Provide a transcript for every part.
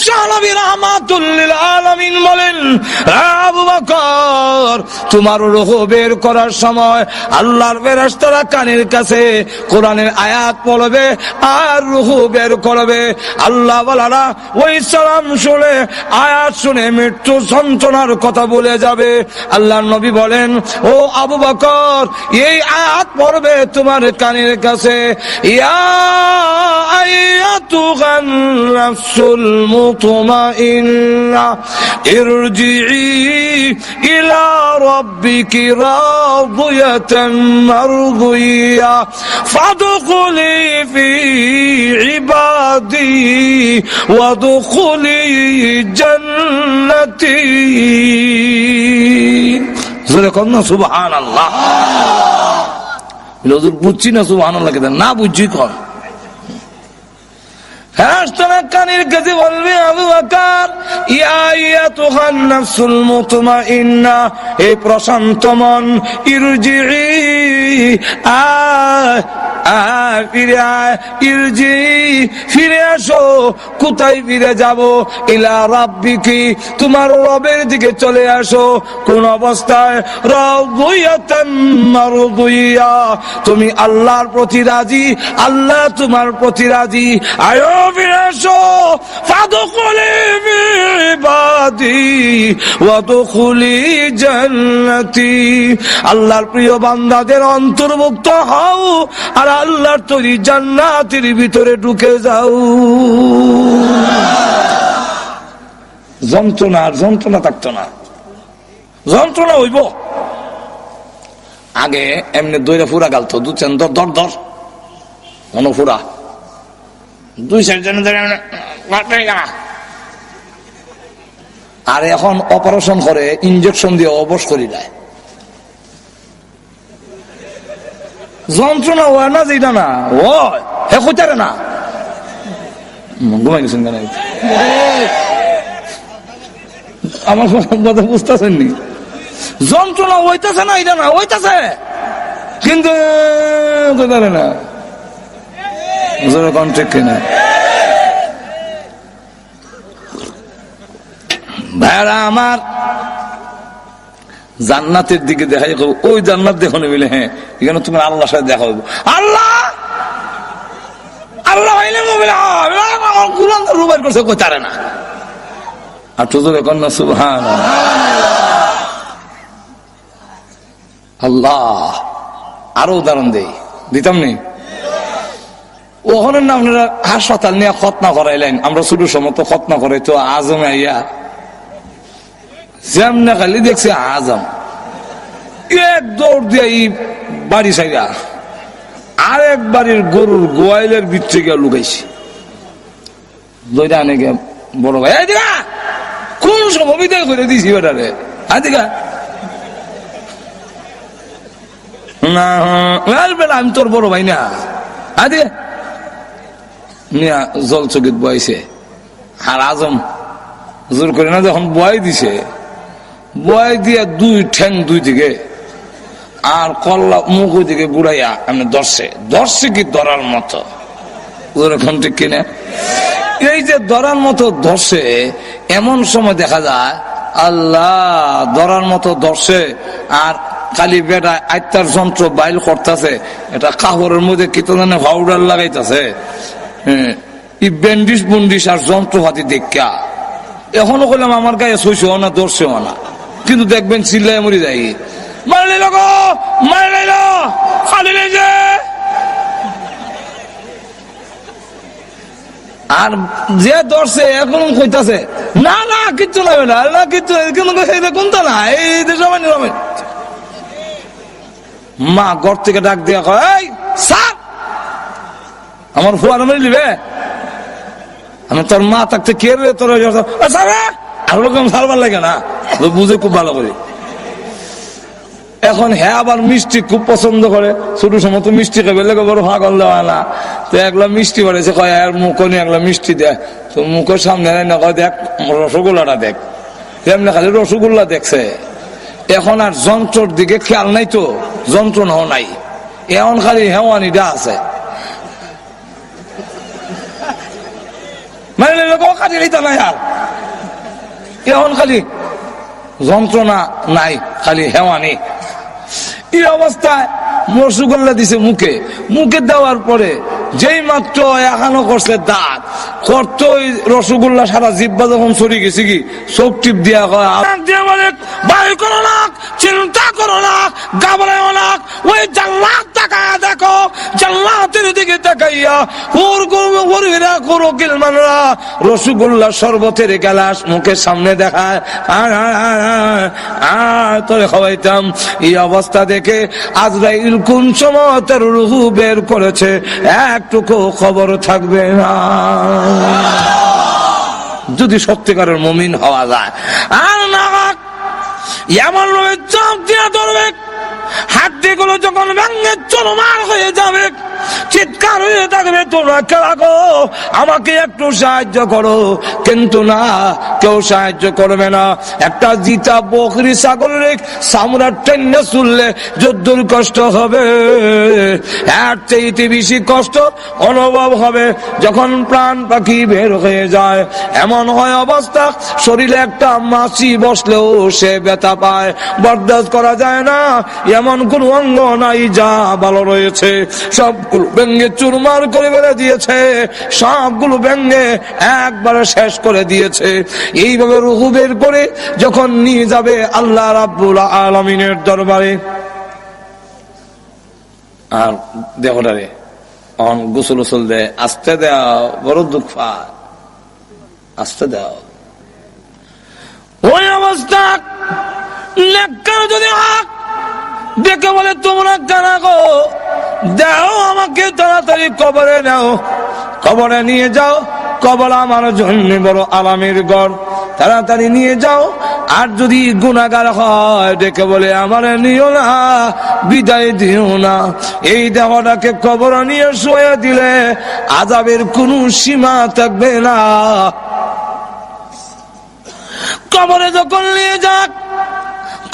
বিশ্বনবী রাহমাতুল লিল আলামিন বলেন, আবু বকর তোমার রূহ বের করার সময় আল্লাহর ফেরেশতারা কানের কাছে কোরআনের আয়াত পড়বে আর রূহ বের করবে। আল্লাহ ওয়ালারা ওই সালাম শুনে আয়াত শুনে মৃত্যু যন্ত্রণার কথা বলে যাবে। আল্লাহর নবী বলেন, ও আবু বকর এই আয়াত পড়বে তোমার কানের কাছে, ইয়া আইয়াতুহান নাফসুল মুতমাইন্না ইরজিই ইলা রাব্বিকি রাদিয়াতান মারদিয়া ফাদখুলি ফি ইবাদি ওয়াদখুলি জান্নাতি। জোরে কর না সুবহানাল্লাহ। হুজুর বুঝছি না সুবহানাল্লাহ কেন না বুঝছি কর। ফেরেশতারা কানের কাছে বলবে, আবু বকর ইয়া আইয়াতুহান নাফসুল মুতমাইন্না, এই প্রশান্ত মন, ইরজিই ফিরে আয়, ফিরে আসো। কোথায় ফিরে যাব? ইলা রাব্বিকি, তোমার রবের দিকে চলে আসো। কোন অবস্থায়? রাদিয়াতান মারদিয়া, তুমি আল্লাহর প্রতি রাজি, আল্লাহ তোমার প্রতি রাজি। আয়ো ফিরে আসো। ফাদখুলি ফি ইবাদি ওয়াদখুলি জান্নাতি, আল্লাহর প্রিয় বান্দাদের অন্তর্ভুক্ত হও আর আল্লাহর তৈরি জান্নাতের ভিতরে ঢুকে যাও। যন্ত্রণা আর যন্ত্রণা থাকতো না, যন্ত্রণা হইব। আগে এমনি দইরা ফুরা গালতো, দু চান দর দর দর মনো ফুরা, দুই চার জন আর এখন অপারেশন করে ইনজেকশন দিয়ে অবশ করি দেয়। যন্ত্রণা হয় না যেটা না ওই হে কইতারে না ঘুমাই গেছেন কেন? আমার কথা বুঝতেছেন নি? যন্ত্রণা হইতেছে না, এটা না হইতেছে কিন্তু কইতারে না। ঠিক কিনা ভাইরা আমার? জান্নাতের দিকে দেখা যাবে, ওই জান্নাত দেখো না বলে, হ্যাঁ এখানে তুমি আল্লাহর সাথে দেখা হইব। আল্লাহ আল্লাহ রুবাই করছে কোথারে না। আর তোদের কন্যা সুবহানাল্লাহ। আল্লাহ আরো উদাহরণ দিতাম নি। ওখানে না আপনারা হাসপাতাল নিয়ে খতনা করাইলেন, আমরা ছোট সময় তো খতনা করাই তো আজমে আইয়া যেমনে খালি দেখছি আজম এক দৌড় দিয়ে বাড়ি সাইরা আরেক বাড়ির গরুর গোয়াইলের ভিতরে গিয়ে লুকাইছি। দইটা আনে গে বড় ভাই দিকা কোন সময় বিদায় করে দিছি বেটারে। দিকা না বেলা আমি তোর বড় ভাই না। দিকা নিয়া জল চকিত বয়াইছে। আর আজম জোর করে না যখন বয়াই দিছে, বয়াই দিয়া দুই ঠ্যাং দুই দিকে আর কল্লা মুখ ওই দিকে বুড়াইয়া আমি ধরছে কি ধরার মতো। ওরকম ঠিক কিনা? এই যে ধরার মতো ধরছে, এমন সময় দেখা যায় আল্লাহ ধরার মতো ধরছে আর খালি বেটা আত্মার যন্ত্র বাইল করতেছে, এটা কাপড়ের মধ্যে কি তো জানে পাউডার লাগাইতেছে, ব্যান্ডিস বন্ডিস আর যন্ত্রপাতি দেখা এখনো করলাম আমার গায়ে সইছেও না ধরছেও না, কিন্তু দেখবেন চিল্লাই মরি যাই মারলে লগো মারলে খালি যে। আর যে ধরছে এখন কইতাছে না না কিচ্ছু লাগবে না, না কিচ্ছু কোনটা না এই দেশে মা ঘর থেকে ডাক দিয়া কয় স্যার আমার ফুয়ার মেরে নিবে। আমি তোর মা থাকতে কে রে তোর আর রকম সারবার লাগে না, বুঝে খুব ভালো করে। এখন হ্যাঁ আবার মিষ্টি খুব পছন্দ করে, ছোট সময় তো মিষ্টি খাবে লেগে বড় ভাগল দেওয়া না, তো একলা মিষ্টি বাড়েছে কয় আর মুখনি একলা মিষ্টি দেয়, তো মুখের সামনে না কয় দেখ রসগোল্লাটা দেখ, এমনি খালি রসগোল্লা দেখছে। এখন আর যন্ত্রর দিকে খেয়াল নাই, তো যন্ত্রণাও নাই, এখন খালি হেওয়ানিটা আছে। মানে কাটি নিতে নাই আর এখন খালি যন্ত্রণা নাই, খালি হেওয়ানি। এই অবস্থায় রসগোল্লা দিছে মুখে, মুখে দেওয়ার পরে যেই মাত্র এখানো করছে দাঁত করতো রসগোল্লা সারা জিব্বা যখন সরে গেছে কি চোখ টিপ দিয়া বলে ভয় করো না, চিন্তা করো না, ঘাবড়াও না, ওই জান্নাত তাকায়া দেখো, জান্নাতের দিকে তাকাইয়া রসগোল্লা শরবতের গ্লাস মুখের সামনে দেখায়, তোরে খাওয়াইতাম। এই অবস্থা দেখে আজরাইল কোন সময় তার রূহ বের করেছে একটুকু খবর থাকবে না, যদি সত্যিকারের মুমিন হওয়া যায়। আর না এমন ভাবে চাপ দিয়ে ধরবে, হাড্ডিগুলো যখন ভেঙে চুরমার হয়ে যাবে, চিৎকার হয়ে থাকবে, তোমরা রাখো আমাকে একটু সাহায্য করো। কিন্তু না, কেউ সাহায্য করবে না। একটা জিতা বকরি ছাগলের চামড়া টেনে চুললে যদ্দুর কষ্ট হবে, এর চাইতে বেশি কষ্ট অনুভব হবে যখন প্রাণ পাখি বের হয়ে যায়। এমন হয় অবস্থা, শরীরে একটা মাছি বসলেও সে ব্যথা পায়, বরদাস্ত করা যায় না। এমন কোন অঙ্গ নাই যা ভালো রয়েছে, সবগুলো ভেঙে চুরমার করে ফেলে দিয়েছে, সবগুলো ভেঙে একবারে শেষ করে দিয়েছে। এইভাবে রূহ বের করে যখন নিয়ে যাবে আল্লাহ রাব্বুল আলামিনের দরবারে, আর দেহটারে গোসল গোসল দেয়, আস্তে দেও, বড় দুঃখ পায়, আস্তে দেও। ওই অবস্থা নেককার যদি হাক দেখে বলে তোমরা কানা গো, দাও আমাকে তাড়াতাড়ি কবরে নাও, কবরে নিয়ে যাও, কবর আমার জন্য বড় আরামের ঘর, তাড়াতাড়ি নিয়ে যাও। আর যদি গুনাহগার হয় ডেকে বলে আমার নিও না, বিদায় দিও না। এই দেহটাকে কবর নিয়ে শুয়ে দিলে আযাবের কোনো সীমা থাকবে না। কবরে যখন নিয়ে যাক,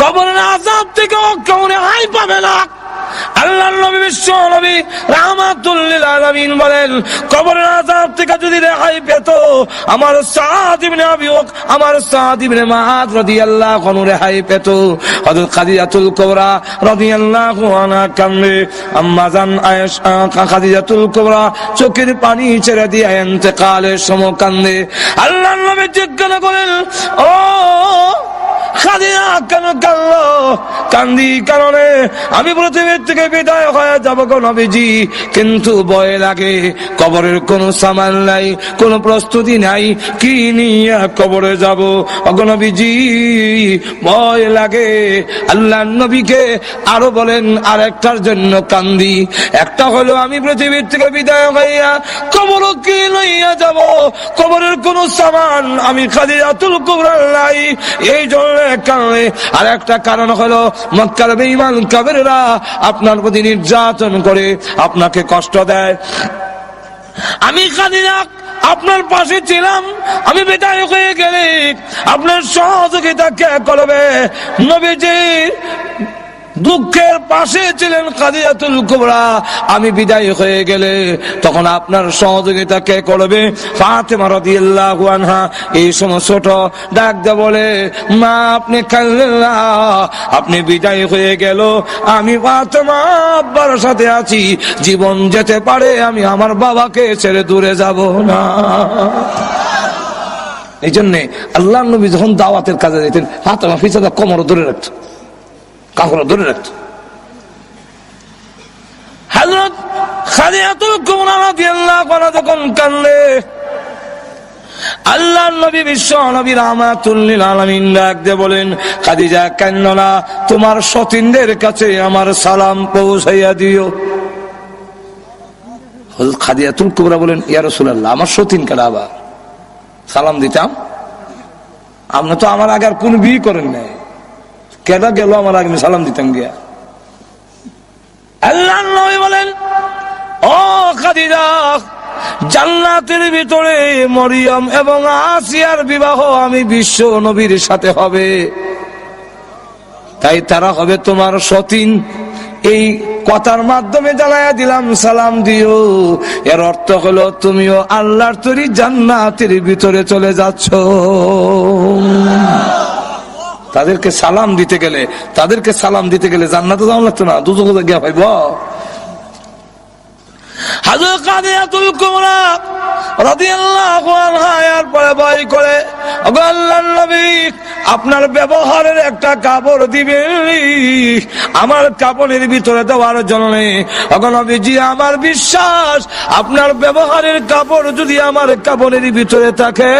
কবরের আযাব থেকে কেউ রেহাই পাবে না। আল্লাহর নবী বিশ্ব নবী রাহমাতুল লিল আলামিন বলেন, কবরের আযাব থেকে যদি রেহাই পেত আমার সাদ ইবনে আবি ওয়াক, আমার সাদ ইবনে মুআয রাদিয়াল্লাহু আনহু রেহাই পেত। হযরত খাদিজাতুল কুবরা রাদিয়াল্লাহু আনহা কান্দে, আম্মা জান আয়েশা খাদিজাতুল কুবরা চোখের পানি ছেড়ে দিয়ে ইন্তেকালের সময় কান্দে। আল্লাহর নবী জিজ্ঞাসা করেন, ও খাদিজা কেন কাঁদলো? কান্দি কারণে আমি পৃথিবীর থেকে বিদায় হয়ে যাবো গো নবীজি, কিন্তু ভয় লাগে, কবরের কোন সামান নাই, কোন প্রস্তুতি নাই, কি নিয়ে কবরে যাব গো নবীজি, ভয় লাগে। আল্লাহ নবীকে আরো বলেন আরেকটার জন্য কান্দি, একটা হলো আমি পৃথিবীর থেকে বিদায় হইয়া কবর কি লইয়া যাব, কবরের কোন সামান আমি খাদিজাতুল কুবরা নাই, এই জন্য কারণে। আর একটা কারণ হলো মক্কার বেঈমান কাফেররা আপনার প্রতি নির্যাতন করে, আপনাকে কষ্ট দেয়। আমি খাদিজা আপনার পাশে ছিলাম, আমি বিদায় হয়ে গেলে আপনার সহযোগিতা কে করবে? নবীজি দুঃখের পাশে ছিলেন খাদিজাতুল কুবরা, আমি বিদায় হয়ে গেলে তখন আপনার সহযোগিতা কে করবে? ফাতেমা রাদিয়াল্লাহু আনহা এই সময় ছোট ডাক দিয়ে বলে, মা আপনি কাঁদলেন না, আপনি বিদায় হয়ে গেল, আমি ফাতেমা আব্বার সাথে আছি, জীবন যেতে পারে আমি আমার বাবাকে ছেড়ে দূরে যাব না। এই জন্যে আল্লাহ নবী যখন দাওয়াতের কাজে যেতেন ফাতেমা পিছনে কোমর ধরে রাখত, কাপড় ধরে রাখত। হযরত খাদিজাতুল কুবরা রাদিয়াল্লাহু আনহা যখন কাঁদলে আল্লাহর নবী বিশ্ব নবী রাহমাতুল লিল আলামিন ডাক দিয়ে বলেন, খাদিজা কাঁদো না, তোমার সতীনদের কাছে আমার সালাম পৌঁছাইয়া দিও। হযরত খাদিজাতুল কুবরা বলেন, ইয়া রাসূলুল্লাহ, আমার সতীন কারা আবার সালাম দিতাম? আপনি তো আমার আগে আর কোন বিয়ে করেন নাই, কেডা গেল আমার আগে সালাম দিতাম গিয়া? আল্লাহর নবী বলেন, ও খাদিজা, জান্নাতের ভিতরে মরিয়ম এবং আসিয়ার বিবাহ আমি বিশ্ব নবীর সাথে হবে, তাই তারা হবে তোমার সতীন। এই কথার মাধ্যমে জানাইয়া দিলাম সালাম দিও, এর অর্থ হলো তুমিও আল্লাহর তৈরি জান্নাতের ভিতরে চলে যাচ্ছ। তাদেরকে সালাম দিতে গেলে জান্নাতে যাওয়া লাগতো না, দুজকে গিয়া পাইব। হযরত কাদিয়াতুল কুবরা রাদিয়াল্লাহু আনহা এরপরে ভয় করে, ওগো আল্লাহর নবী আপনার ব্যবহারের একটা কাপড় দিবেন আমার কাপড়ের ভিতরে দেওয়ার জন্য। ওগো নবীজি আমার বিশ্বাস আপনার ব্যবহারের কাপড় যদি আমার কাপড়ের ভিতরে থাকে